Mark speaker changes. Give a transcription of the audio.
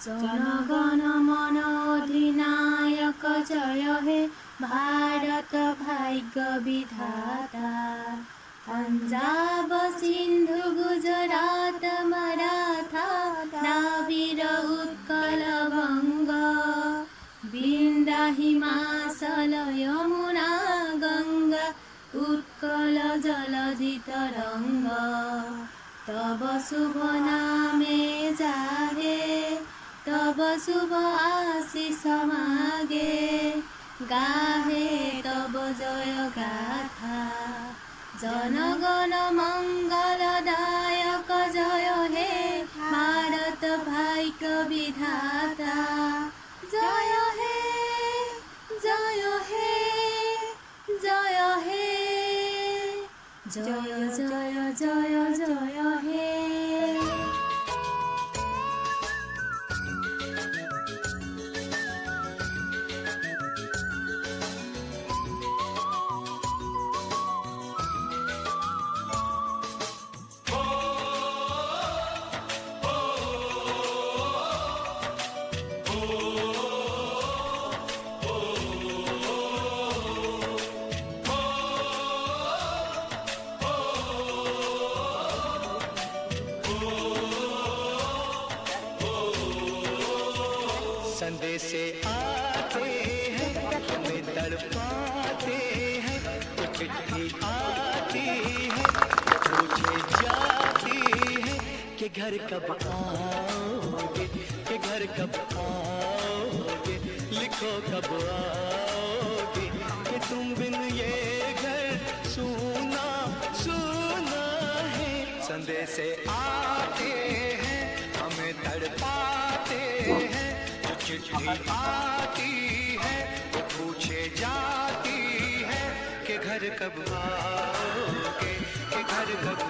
Speaker 1: जनगण मन अधिनायक जय हे भारत भाग्य विधाता। पंजाब सिंधु गुजरात मराठा द्राविड उत्कल बंग विंध्य हिमाचल यमुना गंगा उत्कल जलधि तरंग। तब शुभ नामे जागे तब शुभ आशीष मागे गाहे तब जय गाथा। जनगण मंगलदायक जय हे भारत भाग्य विधाता। जय हे जय हे जय हे जय जय जय जय हे।
Speaker 2: संदेशे आते हैं हमें तड़पाते हैं, तो चिट्ठी आती है पूछे जाती है कि घर कब आओगे, कि घर कब आओगे, लिखो कब आओगे, कि तुम बिन ये घर सूना सूना है। संदेशे आते हैं हमें तड़पाते हैं, चिट्ठी आती है वो पूछे जाती है कि घर कब आओगे, कि घर कब